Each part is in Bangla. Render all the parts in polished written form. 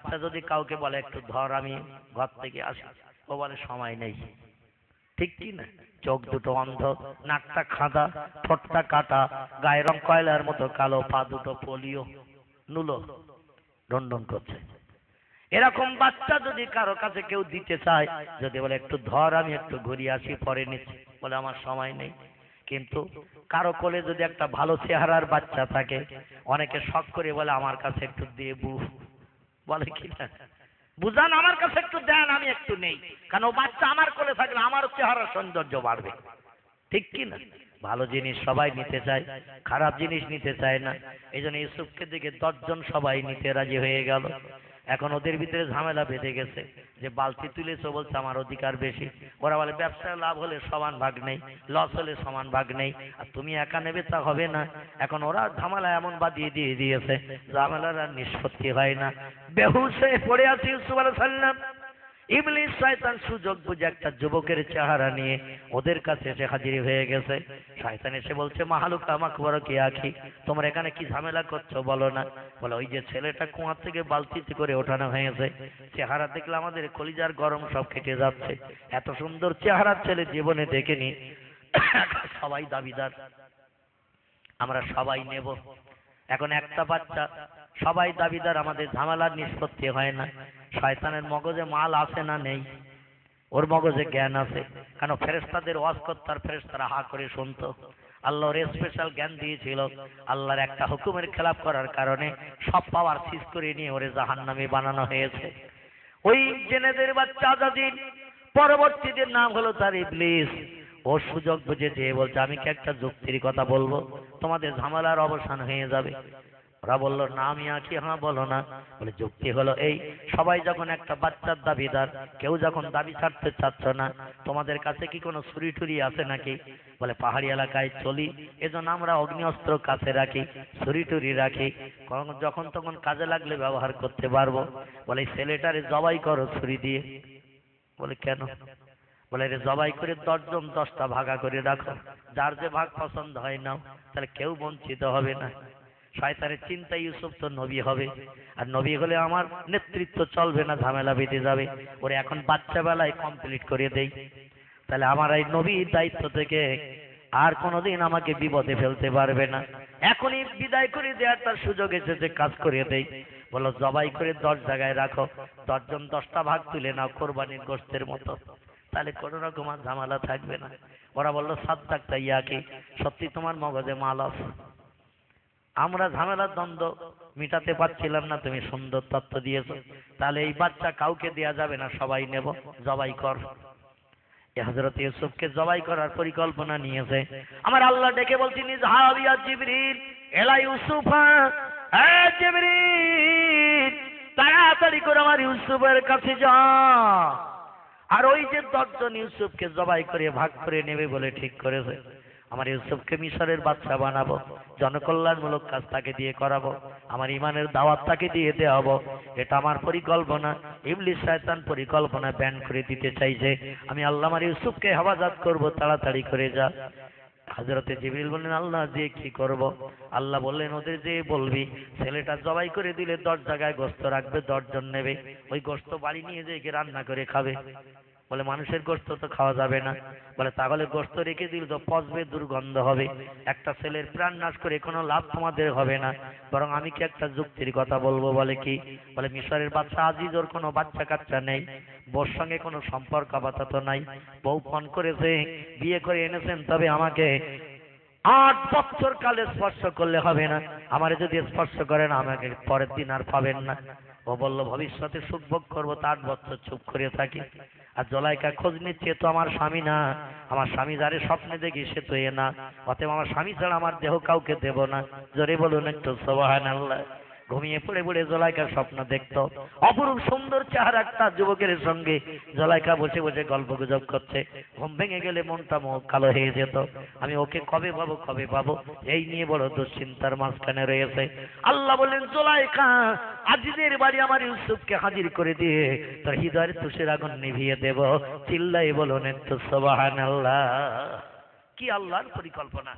বাচ্চা যদি কাউকে বলে একটু ধর আমি ঘর থেকে আসি, ও বলে সময় নেই, ঠিক কি না? চোখ দুটো অন্ধ, নাকটা খাঁদা, ঠোঁটটা কাটা, গায়ের রং কয়লার মতো কালো, পা দুটো পোলিও নুলো ডন করছে। এরকম বাচ্চা যদি কারো কাছে কেউ দিতে চায়, যদি বলে একটু ধর আমি একটু ঘুরিয়ে আসি পরে নিচ্ছি, বলে আমার সময় নেই। কিন্তু কারো কোলে যদি একটা ভালো চেহারার বাচ্চা থাকে, অনেকে শখ করে বলে আমার কাছে একটু দেবু, বলে কি না, বুঝান আমার কাছে একটু দেন আমি একটু নেই, কারণ ও বাচ্চা আমার কোলে থাকলে আমার চেহারার সৌন্দর্য বাড়বে, ঠিক কি না? ভালো জিনিস সবাই নিতে চায়, খারাপ জিনিস নিতে চায় না। এই জন্য ইউসুফকে দিকে 10 জন সবাই নিতে রাজি হয়ে গেল। এখন ওদের ভিতরে ঝামেলা বেঁধে গেছে যে বালতি তুলেছো বলছে আমার অধিকার বেশি, ওরা বলে ব্যবসায় লাভ হলে সমান ভাগ নেই, লস হলে সমান ভাগ নেই, আর তুমি একা নেবে তা হবে না। এখন ওরা ঝামেলা এমন বাদিয়ে দিয়ে দিয়েছে, ঝামেলার আর নিষ্পত্তি হয় না। বেহুশ হয়ে পড়ে আছে ইউসুফ আলাইহিস সালাম। ইবলিস শয়তান সুযোগ বুঝে একটা যুবকের চেহারা নিয়ে ওদের কাছে এসে হাজির হয়ে গেছে। শয়তান এসে বলছে মাহালুকা মাকবরা কি আখি, তোমরা এখানে কি ঝামেলা করছো বলো না? বলে ওই যে ছেলেটা কুয়া থেকে বালতিতে করে ওঠানো হয়েছে, চেহারা দেখলে আমাদের কলিজার গরম সব কেটে যাচ্ছে, এত সুন্দর চেহারার ছেলে জীবনে দেখেনি। সবাই দাবিদার, আমরা সবাই নেব। এখন একটা বাচ্চা, সবাই দাবিদার, আমাদের ঝামেলার নিষ্পত্তি হয় না। শয়তানের মগজে মাল আছে না নেই? ওর মগজে জ্ঞান আছে, কেন ফেরেশতাদের ওয়াজ করতে আর ফেরেশতারা হা করে শুনতো। আল্লাহর স্পেশাল জ্ঞান দিয়েছিল, আল্লাহর একটা হুকুমের খেলাপ করার কারণে সব পাওয়ার সিজ করে নিয়ে ওরে জাহান্নামী বানানো হয়েছে। ওই জেনেদের বাচ্চা আজাদিন, পরবর্তীতে নাম হলো তার ইবলিস। ও সুযোগ বুঝে যে বলছে আমি কি একটা যুক্তির কথা বলবো, তোমাদের ঝামেলার অবসান হয়ে যাবে। ওরা বললো না মিয়া কি, হ্যাঁ বলো না। বলে যুক্তি হলো এই, সবাই যখন একটা বাচ্চার দাবিদার, কেউ যখন দাবি ছাড়তে চাচ্ছ না, তোমাদের কাছে কি কোনো ছুরি টুরি আছে নাকি? বলে পাহাড়ি এলাকায় চলি, এজন্য আমরা অগ্নি অস্ত্র কাছে রাখি, ছুরি টুরি রাখি, যখন তখন কাজে লাগলে ব্যবহার করতে পারবো। বলে ছেলেটারে জবাই করো ছুরি দিয়ে। বলে কেন? বলে রে জবাই করে 10 জন 10টা ভাগা করে রাখো, যার যে ভাগ পছন্দ হয় নাও, তাহলে কেউ বঞ্চিত হবে না। শয়তানের চিন্তা ইউসুফ তো নবী হবে, আর নবী হলে আমার নেতৃত্ব চলবে না, ঝামেলা বেঁধে যাবে। ওরে এখন বাচ্চা বেলায় কমপ্লিট করে দেই, তাহলে আমার এই নবীর দায়িত্ব থেকে আর কোনোদিন আমাকে বিপদে ফেলতে পারবে না। এখনই বিদায় করে দেওয়ার তার সুযোগ এসেছে, কাজ করে দেই। বলো জবাই করে 10 জায়গায় রাখো, 10 জন 10টা ভাগ তুলে নাও কোরবানির গোশতের মতো, তাহলে কোনো রকম আর ঝামেলা থাকবে না। ওরা বললো সাদ্দাক তাইয়াকি, সত্যি তোমার মগজে মাল আছে, আমরা ঝামেলার দ্বন্দ্ব মিটাতে পারছিলাম না, তুমি সুন্দর তত্ত্ব দিয়েছো, তাহলে এই বাচ্চা কাউকে দেয়া যাবে না, সবাই নেব, জবাই কর। হযরত ইউসুফকে জবাই করার পরিকল্পনা নিয়েছে। আমার আল্লাহ ডেকে বলছেন ইযহাবিয়া জিবরিল এলা ইউসুফা, এ জিবরিল তাড়াতাড়ি করে আমার ইউসুফের কাছে যা। আর ওই যে 10 জন ইউসুফকে জবাই করে ভাগ করে নেবে বলে ঠিক করেছে, আমার ইউসুফকে মিশরের বাদশা বানাবো, জনকল্যাণমূলক কাজ তাকে দিয়ে করাবো, আমার ইমানের দাওয়াত তাকে দিয়ে দেওয়াবো। এটা আমার পরিকল্পনা। ইবলিস শয়তান পরিকল্পনা ব্যান করে দিতে চাইছে। আমি আল্লাহ আমার ইউসুফকে হেফাজত করব, তাড়াতাড়ি করে যা। হযরতে জিবরিল বললেন আল্লাহ যে কি করব? আল্লাহ বললেন ওদের যে বলবি ছেলেটা জবাই করে দিলে 10 জায়গায় গোশত রাখবে, 10 জন নেবে, ওই গোশত বাড়ি নিয়ে যেয়ে রান্না করে খাবে। বলে মানুষের গোশত তো খাওয়া যাবে না। বলে তাহলে গোশত রেখে দিলে তো পচবে, দুর্গন্ধ হবে, একটা ছেলের প্রাণ নাশ করে কোনো লাভ তোমাদের হবে না, বরং আমি কি একটা যুক্তির কথা বলবো। বলে কি? বলে মিশরের বাদশা আজিজ, ওর কোনো বাচ্চা কাচ্চা নেই, বউর সঙ্গে কোনো সম্পর্ক আপাতত নাই, বউ ফোন করেছে বিয়ে করে এনেছেন, তবে আমাকে 8 বছর কালে স্পর্শ করলে হবে না, আমারে যদি স্পর্শ করেন আমাকে পরের দিন আর পাবেন না। ও বলল ভবিষ্যতে সুখ ভোগ করবো, তা 8 বছর চুপ করে থাকি। আর জলাইকা খোঁজ নিচ্ছে, তো আমার স্বামী না, আমার স্বামী যারে স্বপ্নে দেখি সে তো এ না, অতএব আমার স্বামী ছাড়া আমার দেহ কাউকে দেব না। জোরে বলুন একটু সুবহানাল্লাহ। ঘুমিয়ে পড়ে পড়ে জলাইকার স্বপ্ন দেখতো, অপরূপ সুন্দর চেহারা একটা যুবকের সঙ্গে জলাইকা বসে বসে গল্প গুজব করছে। ঘুম ভেঙে গেলে মনটা কালো হয়ে যেত, আমি ওকে কবে পাবো কবে পাবো, এই নিয়ে বড় দুশ্চিন্তার মাঝখানে রয়েছে। আল্লাহ বলেন জলাইকা, আজিজের বাড়ি আমার ইউসুফকে হাজির করে দিয়ে তোর হৃদয়ের তুষের আগুন নিভিয়ে দেব। চিল্লাই বলুন একটু সুবহানাল্লাহ। কি আল্লাহর পরিকল্পনা,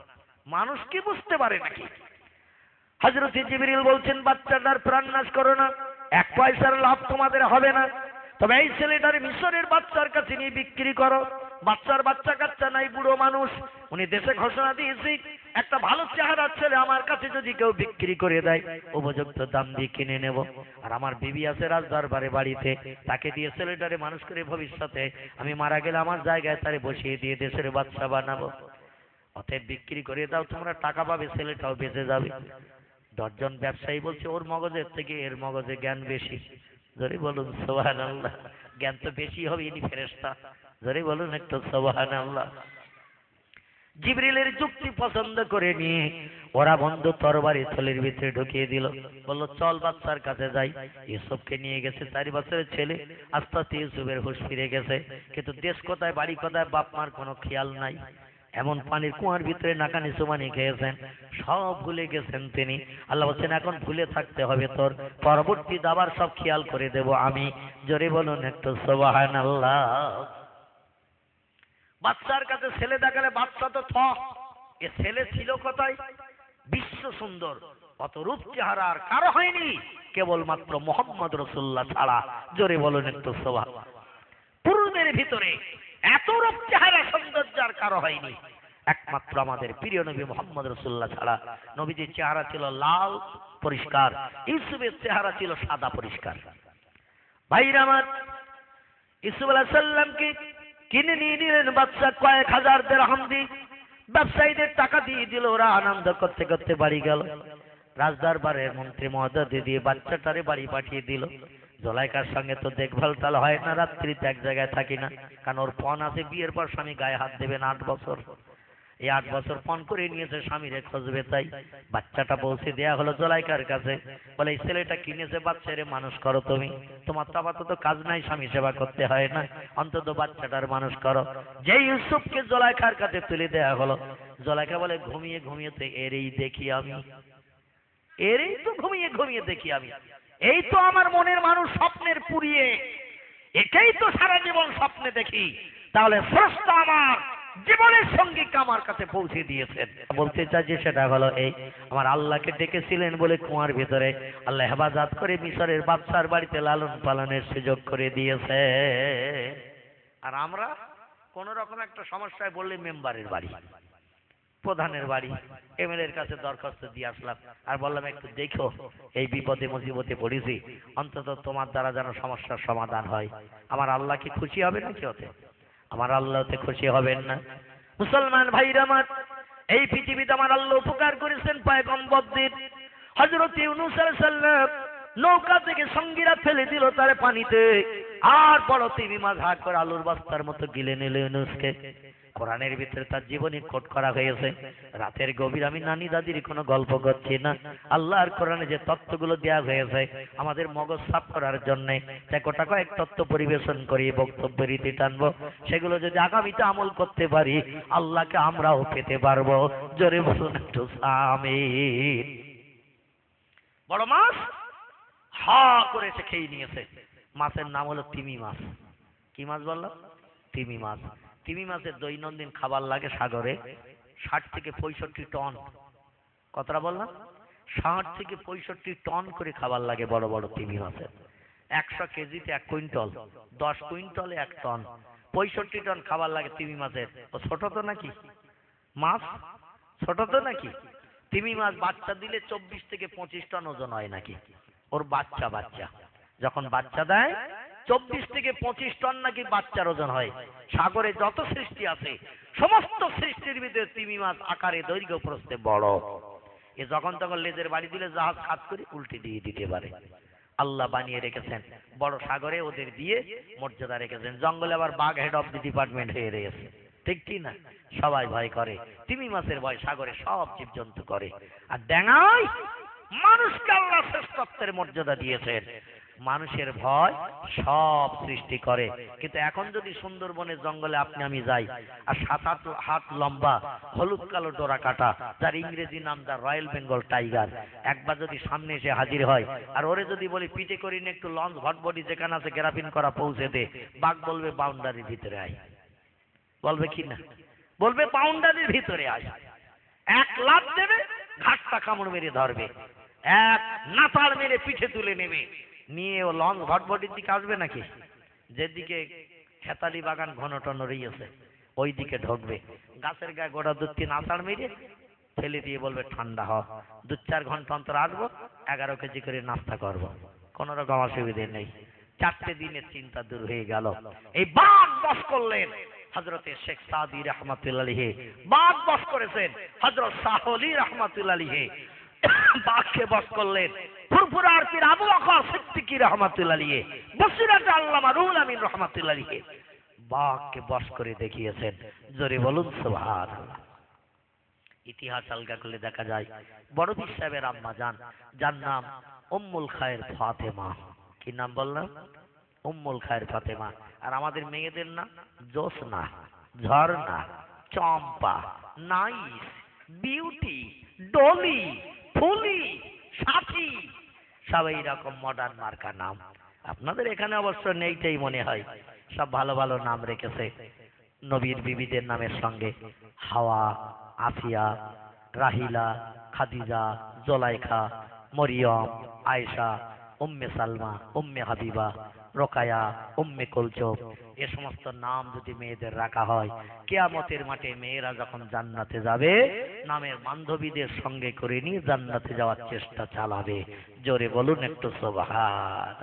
মানুষ কি বুঝতে পারে নাকি? হযরত জিবরিল বলছেন বাচ্চাটার প্রাণ নাশ করো না, এক পয়সার লাভ তোমাদের হবে না। তবে এই ছেলেটার মিশরের বাচ্চার কাছে নিয়ে বিক্রি করো। বাচ্চা কাচ্চা নাই, বুড়ো মানুষ, উনি দেশে ঘোষণা দিয়েছি একটা ভালো চেহারার ছেলে আমার কাছে যদি কেউ বিক্রি করে দেয় উপযুক্ত দাম দিয়ে কিনে নেব। আর আমার বিবি আছে রাজদরবারে বাড়িতে, তাকে দিয়ে ছেলেটারে মানুষ করে ভবিষ্যতে আমি মারা গেলে আমার জায়গায় তারে বসিয়ে দিয়ে দেশের বাচ্চা বানাবো। অতএব বিক্রি করে দাও, তোমরা টাকা পাবে, ছেলেটাও বেঁচে যাবে। 10 জন ব্যবসায়ী বলছে ওর মগজের থেকে এর মগজে জ্ঞান বেশি। জোরে বলুন সুবহানাল্লাহ। জ্ঞান তো বেশি হবে, ইনি ফেরেশতা। জোরে বলুন একটু সুবহানাল্লাহ। জিবরিলের যুক্তি পছন্দ করে নিয়ে ওরা বন্ধু তরবারি থলির ভিতরে ঢুকিয়ে দিল। বলল চল বাচ্চার কাছে যাই। ইউসুফকে নিয়ে গেছে, 4 বছরের ছেলে। আস্তে আস্তে ইউসুফের হুঁশ ফিরে গেছে, কিন্তু দেশ কোথায় বাড়ি কোথায় বাপ মার কোনো খেয়াল নাই। এমন পানির কুয়ার ভিতরে নাকানি সুমানি খেয়েছেন, সব ভুলে গেছেন তিনি। আল্লাহ বলছেন এখন ভুলে থাকতে হবে তোর, পরবর্তী দাবার সব খেয়াল করে দেব আমি। জোরে বলুন একটু সুবহানাল্লাহ। বাচ্চার কাছে ছেলে দেখালে বাচ্চা তো এ ছেলে ছিল কোথায়? বিশ্ব সুন্দর, অত রূপ চেহারা আর কারো হয়নি, কেবলমাত্র মুহাম্মদ রাসূলুল্লাহ ছাড়া। জোরে বলুন একটু সুবহানাল্লাহ। পুরুষদের ভিতরে এত রূপ চেহারা সৌন্দর্য আর কারো হয়নি, একমাত্র আমাদের প্রিয় নবী মুহাম্মদ রাসূলুল্লাহ ছাড়া। নবীজির চেহারা ছিল লাল পরিষ্কার, ইউসুফের চেহারা ছিল সাদা পরিষ্কার। ভাইরা আমার, ইউসুফ আলাইহিস সালামকে কিনে নিয়ে নিলেন বাচ্চা, কয়েক হাজার দিরহাম দিয়ে ব্যবসায়ীদের টাকা দিয়ে দিল। ওরা আনন্দ করতে করতে বাড়ি গেল। রাজদরবারের মন্ত্রী মহোদয় দিয়ে বাচ্চাটারে বাড়ি পাঠিয়ে দিল। জুলাইখার সঙ্গে তো দেখভাল তাল হয় না, রাত্রিতে এক জায়গায় থাকি না, কারণ ওর পণ আছে, বিয়ের পর স্বামী গায়ে হাত দেবে না 8 বছর। এই 8 বছর পণ করে নিয়েছে, স্বামীরে খুঁজবে। তাই বাচ্চাটা পৌঁছে দেয়া হলো জুলাইখার কাছে। বলে এই ছেলেটা কিনেছে, বাচ্চারে মানুষ করো তুমি, তোমার তো আপাতত কাজ নাই, স্বামী সেবা করতে হয় না, অন্তত বাচ্চাটার মানুষ করো। যে ইউসুফকে জুলাইখার কাছে তুলে দেয়া হলো, জুলাইখা বলে ঘুমিয়ে ঘুমিয়ে তো এরই দেখি আমি, এরই তো ঘুমিয়ে ঘুমিয়ে দেখি আমি, এই তো আমার মনের মানুষ স্বপ্নের পুরিয়ে, এটাই তো সারা জীবন স্বপ্নে দেখি। তাহলে স্রষ্টা আমার জীবনের সঙ্গীকে আমার কাছে পৌঁছে দিয়েছেন। বলতে চাই যে সেটা হলো এই, আমার আল্লাহকে ডেকেছিলেন বলে কুয়ার ভিতরে আল্লাহ হেফাজত করে মিশরের বাদশার বাড়িতে লালন পালনের সুযোগ করে দিয়েছে। আর আমরা কোন রকম একটা সমস্যায় বললে মেম্বারের বাড়ি, প্রধানের বাড়ি, এমএলএ এর কাছে দরখাস্ত দিয়ে আসলাম, আর বললাম একটু দেখো এই বিপদে মুসিবতে পড়েছি, অন্তত তোমার দ্বারা যেন সমস্যার সমাধান হয়। আমার আল্লাহ কি খুশি হবে নাকি ওতে? আমার আল্লাহতে খুশি হবেন না? মুসলমান ভাইরা আমার, এই পৃথিবীতে আমার আল্লাহ উপকার করেছেন পয়গম্বরদের। হযরত ইউনূস আলাইহিস সালাম নৌকা থেকে সঙ্গীরা ফেলে দিল তারে পানিতে, আর বড় তিমি মাছ হাত করে আলুর বস্তার মতো গিলে নিল ইউনূসকে। কোরআনের ভিতরে তার জীবনী কোট করা হয়েছে। রাতের গভীর আমি নানি দাদির কোনো গল্প করছি না, আল্লাহর কোরআনে যে তত্ত্বগুলো দেওয়া হয়েছে আমাদের মগজ সাফ করার জন্য, তাই গোটা কয়েক তত্ত্ব পরিবেশন করি, বক্তব্যের রীতি টানবো। সেগুলো যদি আগামীতে আমল করতে পারি আল্লাহকে আমরাও পেতে পারবো। জোরে বলুন একটু আমিন। বড় মাছ হা করে সে খেয়ে নিয়েছে। মাছের নাম হলো তিমি মাছ। কি মাছ বললাম? তিমি মাছ। তিমি মাছের দৈনন্দিন খাবার লাগে সাগরে 60 থেকে 65 টন। কতটা বললাম? 60 থেকে 65 টন করে খাবার লাগে বড় বড় তিমি মাছের। 100 কেজিতে 1 কুইন্টাল, 10 কুইন্টালে 1 টন, 65 টন খাবার লাগে তিমি মাছের। ও ছোট তো নাকি মাছ? ছোট তো নাকি? তিমি মাছ বাচ্চা দিলে 24 থেকে 25 টন ওজন হয় নাকি ওর বাচ্চা যখন বাচ্চা দেয় 24 থেকে 25 টন নাকি বাচ্চার ওজন হয়। সাগরে যত সৃষ্টি আছে সমস্ত সৃষ্টির ভিতরে তিমি মাছ আকারে দৈর্ঘ্য প্রস্থে বড়। এ যখন তখন লেজের বাড়ি দিলে জাহাজ হাত করে উল্টে দিয়ে দিতে পারে। আল্লাহ বানিয়ে রেখেছেন বড় সাগরে, ওদের দিয়ে মর্যাদা রেখেছেন। জঙ্গলে আবার বাঘ হেড অফ দি ডিপার্টমেন্ট হয়ে রয়েছে, ঠিক কি না? সবাই ভয় করে, তিমি মাছের ভয় সাগরে সব জীবজন্তু করে। আর ডেঙ্গাই মানুষকে আল্লাহ শ্রেষ্ঠত্বের মর্যাদা দিয়েছেন। মানুষের ভয় সব সৃষ্টি করে। কিন্তু এখন যদি সুন্দরবনের জঙ্গলে আপনি আমি যাই, আর 7-8 হাত লম্বা হলুদ কালো ডোরা কাটা, যার ইংরেজি নাম দা রয়্যাল বেঙ্গল টাইগার, একবার যদি সামনে এসে হাজির হয় আর ওরে যদি বলি পিঠে করিনি একটু লঞ্চ ভটবডি যেখানে আছে গ্রাফিন করা পৌঁছে দে, বাঘ বলবে বাউন্ডারির ভিতরে আয়। বলবে কি না? বলবে বাউন্ডারির ভিতরে আয়। 1 লাফ দেবে, ঘাটটা কামড় মেরে ধরবে, 1 নাতাল মেরে পিঠে তুলে নেবে। নিয়ে ও লঞ্চ ঘটবটির দিকে আসবে নাকি? যেদিকে খেতালি বাগান ঘন টন রয়েছে ওই দিকে ঢুকবে, গাছের গায়ে গোড়া 2-3 আষাঢ় মেরে ফেলে দিয়ে বলবে ঠান্ডা হ, 2-4 ঘন্টা অন্তর আসবো, 11 কেজি করে নাস্তা করবো, কোনো রকম অসুবিধে নেই। 4টে দিনের চিন্তা দূর হয়ে গেল। এই বাঘ বস করলেন হযরতে শেখ সাদি রাহমাতুল্লাহ আলাইহি, বাঘ বস করেছেন হযরত সাহলি রাহমাতুল্লাহ আলাইহি, বাঘকে বস করলেন ফুরফুরার পীর আবু বকর সিদ্দিকী রাহমাতুল্লাহ আলাইহি, বসিরাত আল্লামা রুহুল আমিন রাহমাতুল্লাহ আলাইহি বাঘকে বস করে দেখিয়েছেন। জোরে বলুন সুবহানাল্লাহ। ইতিহাস আলগা করলে দেখা যায় বড় পীর সাহেবের আম্মা জান, যার নাম উম্মুল খায়ের ফাতেমা। কি নাম বললাম? উম্মুল খায়ের ফাতেমা। আর আমাদের মেয়েদের নাম জোসনা, ঝর্ণা, চম্পা, নাইস, বিউটি, ডলি, ফুলি, সাথী, সব এইরকম মডার্ন মার্কা নাম। আপনাদের এখানে অবশ্য নেইটাই মনে হয়, সব ভালো ভালো নাম রেখেছে নবীর বিবিদের নামের সঙ্গে। হাওয়া, আফিয়া, রাহিলা, খাদিজা, জোলাইখা, মরিয়ম, আয়েশা, উম্মে সালমা, উম্মে হাবিবা, রোকায়া, উম্মে কুলসুম, এ সমস্ত নাম যদি মেয়েদের রাখা হয়, কিয়ামতের মাঠে মেয়েরা যখন জান্নাতে যাবে নামের বান্ধবীদের সঙ্গে করে নিয়ে জান্নাতে যাওয়ার চেষ্টা চালাবে। জোরে বলুন একটু সুবহান।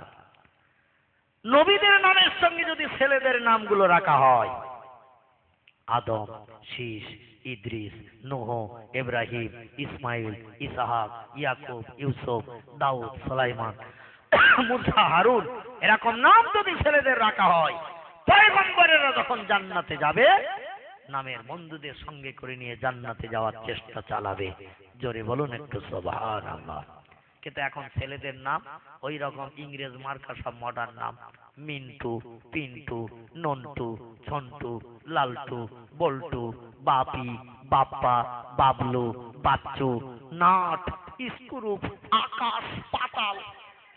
নবীদের নামের সঙ্গে যদি ছেলেদের নামগুলো রাখা হয়, আদম, শীষ, ইদ্রিস, নূহ, ইব্রাহিম, ইসমাইল, ইসহাক, ইয়াকুব, ইউসুফ, দাউদ, সুলাইমান, মুসা, হারুন, এরকম নাম যদি ছেলেদের রাখা হয়, পয়গম্বরেরা যখন জান্নাতে যাবে নামের বন্ধুদের সঙ্গে করে নিয়ে জান্নাতে যাওয়ার চেষ্টা চালাবে। জোরে বলুন একটু সুবহানাল্লাহ। কিন্তু এখন ছেলেদের নাম ওই রকম ইংরেজ মার্কা সব মডার্ন নাম, মিন্টু, পিন্টু, নন্টু, ছন্টু, লালটু, বল্টু, বাপি, বাপ্পা, বাবলু, বাচ্চু, নাট, স্ক্রুপ, আকাশ, পাতাল,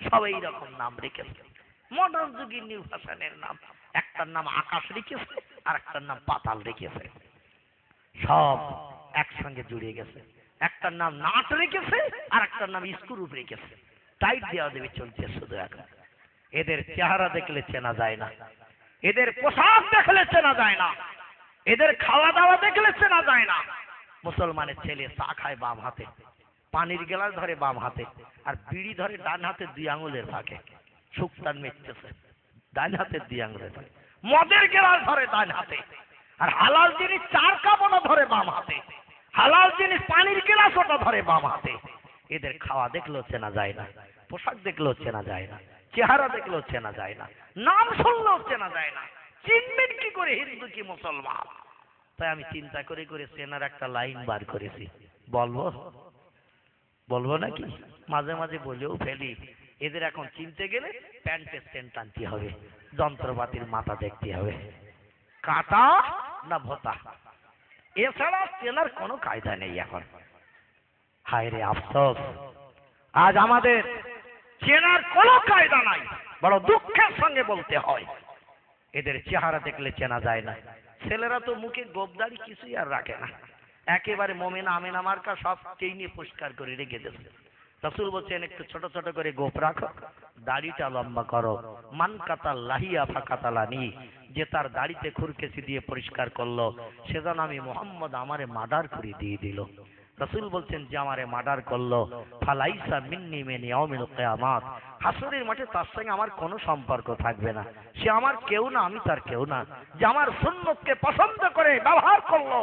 সব এইরকম নাম রেখেছে। মডার্ন যুগের নিউ ফ্যাশনের নাম, একটার নাম আকাশ রেখেছে আর একটার নাম পাতাল রেখেছে, সব একসঙ্গে জুড়ে গেছে। একটার নাম নাট রেখেছে আর একটার নাম স্ক্রুপ রেখেছে, টাইট দেওয়া দেবে চলছে শুধু এখন। এদের চেহারা দেখলে চেনা যায় না, এদের পোশাক দেখলে চেনা যায় না, এদের খাওয়া দাওয়া দেখলে চেনা যায় না। মুসলমানের ছেলে চা খায় বাম হাতে, পানির গ্লাস ধরে বাম হাতে, আর বিড়ি ধরে ডান হাতে 2 আঙুলের ফাঁকে, শুকতান মেটতেছে ডান হাতের 2 আঙুলের ফাঁকে, মদের গ্লাস ধরে ডান হাতে, আর হালাল জিনিস 4 কাপড় ধরে বাম হাতে, হালাল জিনিস পানির গ্লাস ওটা ধরে বাম হাতে। এদের খাওয়া দেখলেও চেনা যায় না, পোশাক দেখলেও চেনা যায় না, চেহারা দেখলেও চেনা যায় না, নাম শুনলেও চেনা যায় না। চিনবেন কি করে হিন্দু কি মুসলমান? তাই আমি চিন্তা করে করে চেনার একটা লাইন বার করেছি, বলবো বলবো নাকি? মাঝে মাঝে বলেও ফেলি। এদের এখন চিনতে গেলে প্যান্টের সেন্ট আনতে হবে, যন্ত্রপাতির মাথা দেখতে হবে, কাটা না ভোতা, এছাড়া চেনার কোনো কায়দা নেই এখন। হায় রে আফসোস, আজ আমাদের চেনার কোনো কায়দা নাই, বড় দুঃখের সঙ্গে বলতে হয়। এদের চেহারা দেখলে চেনা যায় না। ছেলেরা তো মুখে গোবদাড়ি কিছুই আর রাখে না, একেবারে মোমেনা আমেনা মার্কা সব টেনে পরিষ্কার করে রেখে দেবে। রাসূল বলছেন একটু ছোট ছোট করে গোপ রাখো, দাড়িটা লম্বা করো। মান কাতাল লাহিয়া ফাকাতালানি, যে তার দাড়িতে খুরকেসি দিয়ে পরিষ্কার করলো সে যেন আমি মুহাম্মদ আমারে মার্ডার করে দিয়ে দিল। রাসূল বলছেন যে আমারে মার্ডার করলো ফালাইসা মিন্নি মিন ইয়াউমিল কিয়ামাত, হাসরের মাঠে তার সঙ্গে আমার কোনো সম্পর্ক থাকবে না, সে আমার কেউ না আমি তার কেউ না। যে আমার সুন্নতকে পছন্দ করে ব্যবহার করলো,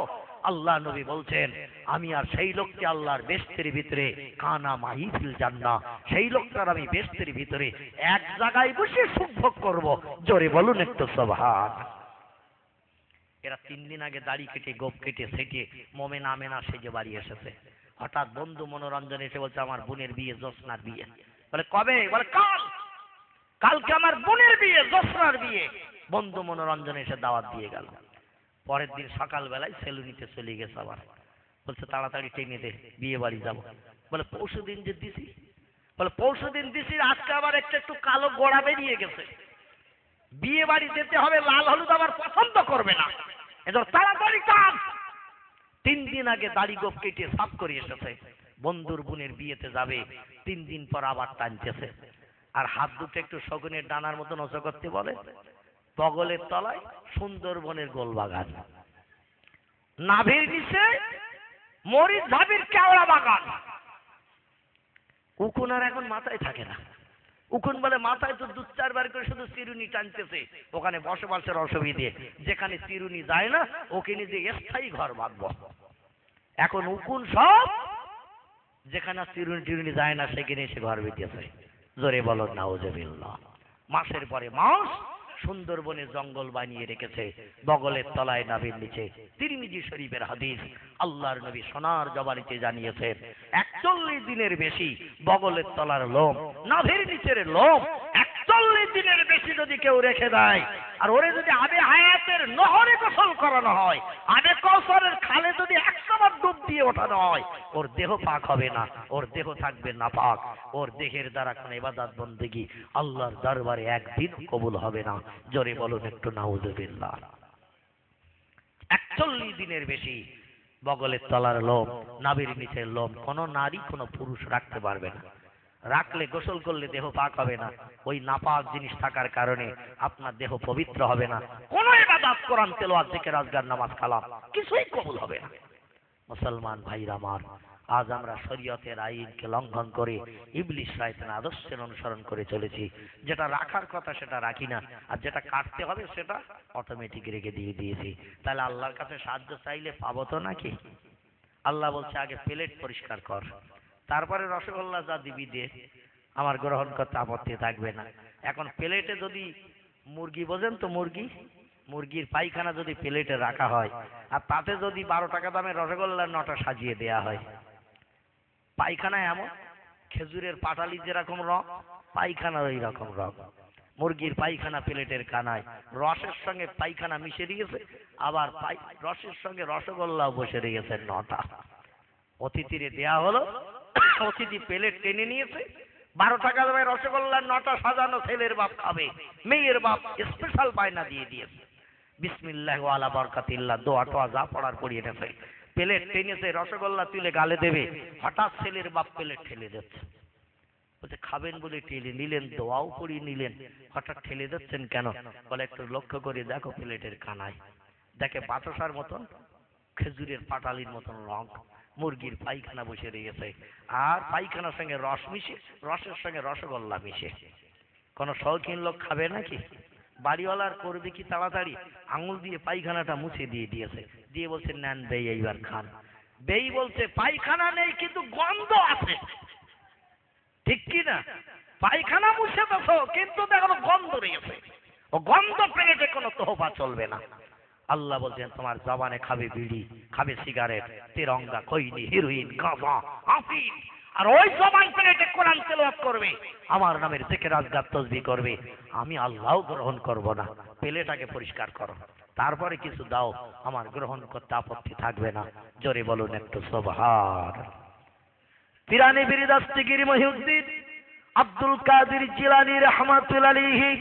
আল্লাহ নবী বলছেন আমি আর সেই লোককে আল্লাহর বেহেশতের ভিতরে কানা মাহিফিল জান্নাহ, সেই লোকটার আমি বেহেশতের ভিতরে এক জায়গায় বসে সুখ ভোগ করবো। জোরে বলুন একটু সুবহান। এরা 3 দিন আগে দাড়ি কেটে গোপ কেটে সেটে মোমেনা আমেনা সেজে বাড়ি এসেছে। হঠাৎ বন্ধু মনোরঞ্জন এসে বলছে আমার বোনের বিয়ে, জোসনার বিয়ে। বলে কবে? বলে কাল, কালকে আমার বোনের বিয়ে, জোসনার বিয়ে। বন্ধু মনোরঞ্জন এসে দাওয়াত দিয়ে গেল। পরের দিন সকালবেলায় সেলুনিতে চলে গেছে আবার, বলছে তাড়াতাড়ি টেনে দে বিয়ে বাড়ি যাবো। বলে পরশু দিন যে দিছি, বলে পরশু দিন দিছি, আজকে আবার একটু কালো গোড়া বেরিয়ে গেছে, বিয়ে বাড়ি যেতে হবে, লাল হলুদ আবার পছন্দ করবে না, এদের তাড়াতাড়ি কাজ। 3 দিন আগে দাড়ি গোপ কেটে সাফ করে এসেছে, বন্ধুর বোনের বিয়েতে যাবে, 3 দিন পর আবার টানতেছে। আর হাত দুটো একটু শগুনের ডানার মতো নজর করতে বলে। বগলের তলায় সুন্দরবনের গোলবাগান, নাভির নিচে মরিচ ধাবির কেওড়া বাগান। উকুন আর এখন মাথায় থাকে না। উকুন বলে মাথায় তো দু চারবার করে শুধু চিরুনি টানতেছে, ওখানে বসবাসের অসুবিধে, যেখানে চিরুনি যায় না ওখানে যে স্থায়ী ঘর বাঁধবো। এখন উকুন সব যেখানে চিরুনি টিরুনি যায় না সেখানে এসে ঘর বেঁধেছে। জোরে বলো নাউজুবিল্লাহ। মাসের পরে মাস সুন্দরবনে জঙ্গল বানিয়ে রেখেছে, বগলের তলায় নাভির নিচে। তিরমিজি শরীফের হাদিস, আল্লাহর নবী সোনার জবানিতে জানিয়েছেন 41 দিনের বেশি বগলের তলার লোম, নাভির নিচের লোম 41 দিনের বেশি যদি কেউ রেখে দেয়, আর ওরে যদি আবে হায়াতের নহরে গোসল করানো হয়, আবে কৌসরের খালে যদি 100 বার ডুব দিয়ে ওঠানো হয়, ওর দেহ পাক হবে না, ওর দেহ থাকবে নাপাক। ওর দেহের দ্বারা কোন ইবাদত বন্দেগী আল্লাহর দরবারে একদিন কবুল হবে না। জোরে বলুন একটু নাউজুবিল্লাহ। 41 দিনের বেশি বগলের তলার লোম, নাভির নিচের লোম কোন নারী কোন পুরুষ রাখতে পারবে না। রাখলে গোসল করলে দেহ পাক হবে না। ওই নাপাক জিনিস থাকার কারণে আপনার দেহ পবিত্র হবে না। কোন ইবাদত, কোরআন তেলাওয়াত, জিকির, আজকার, নামাজ, কালাম কিছুই কবুল হবে না। মুসলমান ভাইরা আমার, আজ আমরা শরীয়তের আইনকে লঙ্ঘন করে ইবলিস শয়তানের আদর্শের অনুসরণ করে চলেছি। যেটা রাখার কথা সেটা রাখি না, আর যেটা কাটতে হবে সেটা অটোমেটিক রেখে দিয়েছি। তাহলে আল্লাহর কাছে সাহায্য চাইলে পাবো তো নাকি? আল্লাহ বলছে আগে প্লেট পরিষ্কার কর, তারপরে রসগোল্লা যা দিবি দে, আমার গ্রহণ করতে আপত্তি থাকবে না। এখন প্লেটে যদি মুরগি, বোঝেন তো মুরগির পায়খানা যদি প্লেটে রাখা হয়, আর তাতে যদি 12 টাকা দামের রসগোল্লার নটা সাজিয়ে দেয়া হয়, পায়খানা এমন খেজুরের পাটালি যেরকম রং, পায়খানার ওই রকম রং। মুরগির পায়খানা প্লেটের কানায়, রসের সঙ্গে পায়খানা মিশে দিয়েছে, আবার রসের সঙ্গে রসগোল্লাও বসে দিয়েছে 9টা। অতিথিরে দেয়া হলো, অতিথি প্লেট টেনে নিয়েছে, 12 টাকা দামের রসগোল্লার 9টা সাজানো, ছেলের বাপ খাবে, মেয়ের বাপ স্পেশাল বায়না দিয়ে দিয়েছে। বিসমিল্লাহ ওয়ালা বরকাতিল্লাহ, দোয়া টোয়া যা পড়ার পড়িয়ে নেছে, প্লেট টেনেছে, রসগোল্লা তুলে গালে দেবে, হঠাৎ ছেলের বাপ প্লেট ঠেলে যাচ্ছে। বলছে খাবেন বলে ঠেলে নিলেন, দোয়াও পড়িয়ে নিলেন, হঠাৎ ঠেলে যাচ্ছেন কেন? বলে একটু লক্ষ্য করে দেখো প্লেটের কানায়, দেখে বাতাসার মতন খেজুরের পাটালির মতন রং, মুরগির পায়খানা বসে রয়েছে, আর পায়খানার সঙ্গে রস মিশে, রসের সঙ্গে রসগোল্লা মিশে। কোন শৌখিন লোক খাবে নাকি? বাড়িওয়ালার করবে কি তাড়াতাড়ি, আঙুল দিয়ে পায়খানাটা মুছে দিয়েছে, দিয়ে বলছে নেন বেই এইবার খান। বেই বলছে পায়খানা নেই কিন্তু গন্ধ আছে, ঠিক কি না? পায়খানা মুছে দেছো কিন্তু দেখো গন্ধ রয়েছে, ও গন্ধ প্লেটে কোনো তোহফা চলবে না। আল্লাহ বলছেন তোমার জবানে খাবে বিড়ি, খাবে সিগারেট, তিরঙ্গা, খৈনি, হিরোইন, গাঁজা, আফিম, আর ওই জবান প্লেটে কোরআন তেলাওয়াত করবে, আমার নামের জিকির, আজকার, তাসবিহ করবে, আমি আল্লাহও গ্রহণ করব না। প্লেটটাকে পরিষ্কার করো, তারপরে কিছু দাও, আমার গ্রহণ করতে আপত্তি থাকবে না। জোরে বলুন একটু সুবহান। পিরানি পীর দস্তগীর মহিউদ্দিন আব্দুল কাদের জিলানী রাহমাতুল্লাহি আলাইহি,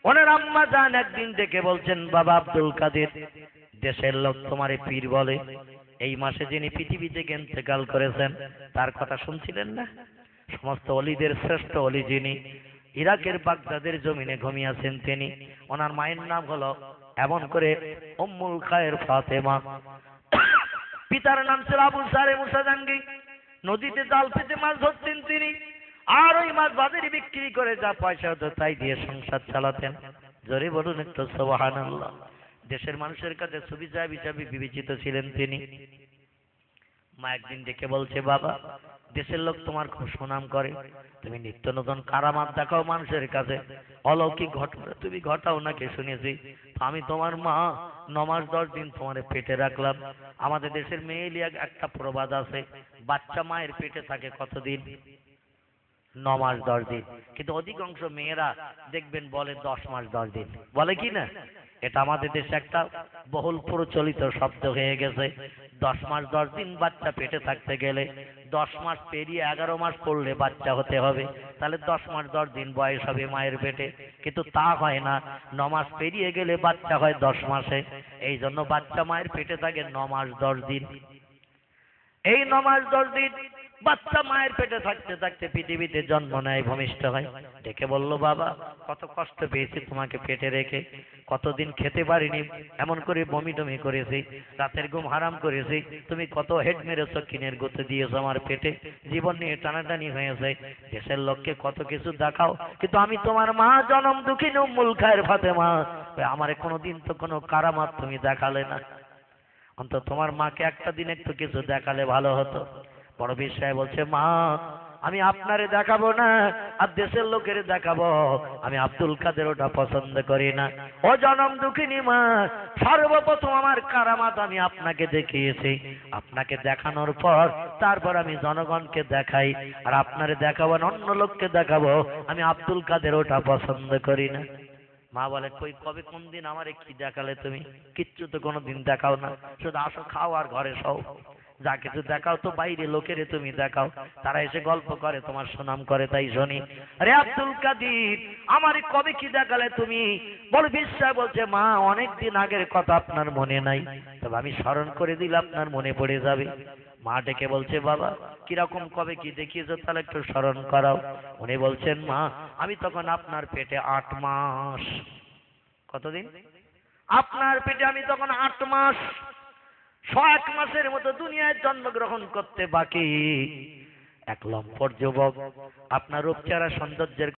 ওনার আম্মা জান একদিন ডেকে বলছেন, বাবা আব্দুল কাদের, দেশের লোক তোমারে পীর বলে, এই মাসে যিনি পৃথিবী থেকে ইন্তেকাল করেছেন তার কথা শুনছিলেন না? সমস্ত অলিদের শ্রেষ্ঠ অলি যিনি, ইরাকের বাগদাদের জমিনে ঘুমিয়েছেন তিনি, ওনার মায়ের নাম হলো এমন করে উম্মুল খায়ের ফাতেমা, পিতার নাম ছিল আবু সারে মুসা জাঙ্গি। নদীতে জাল পেতে মাছ ধরতেন তিনি, আর ওই মাছ বাজারে বিক্রি করে যা পয়সা হতো তাই দিয়ে সংসার চালাতেন। জোরে বলুন একটু সুবহানাল্লাহ। দেশের মানুষের কাছে সুবিচার হিসাবে বিবেচিত ছিলেন তিনি। মা একদিন ডেকে বলছে, বাবা দেশের লোক তোমার খুব সুনাম করে, তুমি নিত্য নতুন কারামাত দেখাও মানুষের কাছে, অলৌকিক ঘটনা তুমি ঘটাও নাকি শুনেছি। আমি তোমার মা, নমাজ 10 দিন তোমার পেটে রাখলাম। আমাদের দেশের মেয়েলিয়া একটা প্রবাদ আছে, বাচ্চা মায়ের পেটে থাকে কতদিন? 9 মাস 10 দিন, কিন্তু অধিকাংশ মেয়েরা দেখবেন বলে 10 মাস 10 দিন, বলে কি না? এটা আমাদের দেশে একটা বহুল প্রচলিত শব্দ হয়ে গেছে। 10 মাস 10 দিন বাচ্চা পেটে থাকতে গেলে 10 মাস পেরিয়ে 11 মাস পড়লে বাচ্চা হতে হবে, তাহলে 10 মাস 10 দিন বয়স হবে মায়ের পেটে। কিন্তু তা হয় না, 9 মাস পেরিয়ে গেলে বাচ্চা হয় 10 মাসে। এই জন্য বাচ্চা মায়ের পেটে থাকে 9 মাস 10 দিন। এই 9 মাস 10 দিন বাচ্চা মায়ের পেটে থাকতে থাকতে পৃথিবীতে জন্ম নেয়, ভূমিষ্ঠ হয়। ডেকে বলল, বাবা কত কষ্ট পেয়েছি তোমাকে পেটে রেখে, কতদিন খেতে পারিনি, এমন করে বমি টমি করেছি, রাতের ঘুম হারাম করেছি, তুমি কত হেড মেরেছো, কিনের গুতে দিয়েছো আমার পেটে, জীবন নিয়ে টানাটানি হয়েছে, দেশের লোককে কত কিছু দেখাও, কিন্তু আমি তোমার মা, জনম দুঃখিনী উম্মুল খায়ের ফাতেমা, আমারে কোনোদিন তো কোনো কারামাত তুমি দেখালে না, অন্তত তোমার মাকে একটা দিন একটু কিছু দেখালে ভালো হতো। বড় পীর সাহেব বলছে, মা আমি আপনারে দেখাবো না, আর দেশের লোকের দেখাবো, আমি আব্দুল কাদের ওটা পছন্দ করি না। ও জনম দুঃখিনী মা, সর্বপ্রথম আমার কারামাত আমি আপনাকে দেখিয়েছি, আপনাকে দেখানোর পর তারপর আমি জনগণকে দেখাই, আর আপনারে দেখাবো না অন্য লোককে দেখাবো, আমি আব্দুল কাদের ওটা পছন্দ করি না। মা বলে, কই কবে কোন দিন আমারে কি দেখালে তুমি? কিচ্ছু তো কোনোদিন দেখাও না, শুধু আসো খাও আর ঘরে সও, যা কিছু দেখাও তো বাইরে লোকেরে তুমি দেখাও, তারা এসে গল্প করে তোমার সুনাম করে তাই শুনি। আরে আব্দুল কাদের, আমারে কবে কি দেখালে তুমি? বল বিশ্বাস বলছে, মা অনেক দিন আগের কথা আপনার মনে নাই, তবে আমি স্মরণ করে দিলে আপনার মনে পড়ে যাবে। মা ডেকে বলছে, বাবা কিরকম কবে কি দেখিয়েছো, তাহলে একটু স্মরণ করাও। উনি বলছেন, মা আমি তখন আপনার পেটে 8 মাস। কতদিন? আপনার পেটে আমি তখন 8 মাস, 1 মাসের মতো দুনিয়ায় জন্মগ্রহণ করতে বাকি। এক লম্পট যুবক, আপনার রূপ চেহারা সৌন্দর্যের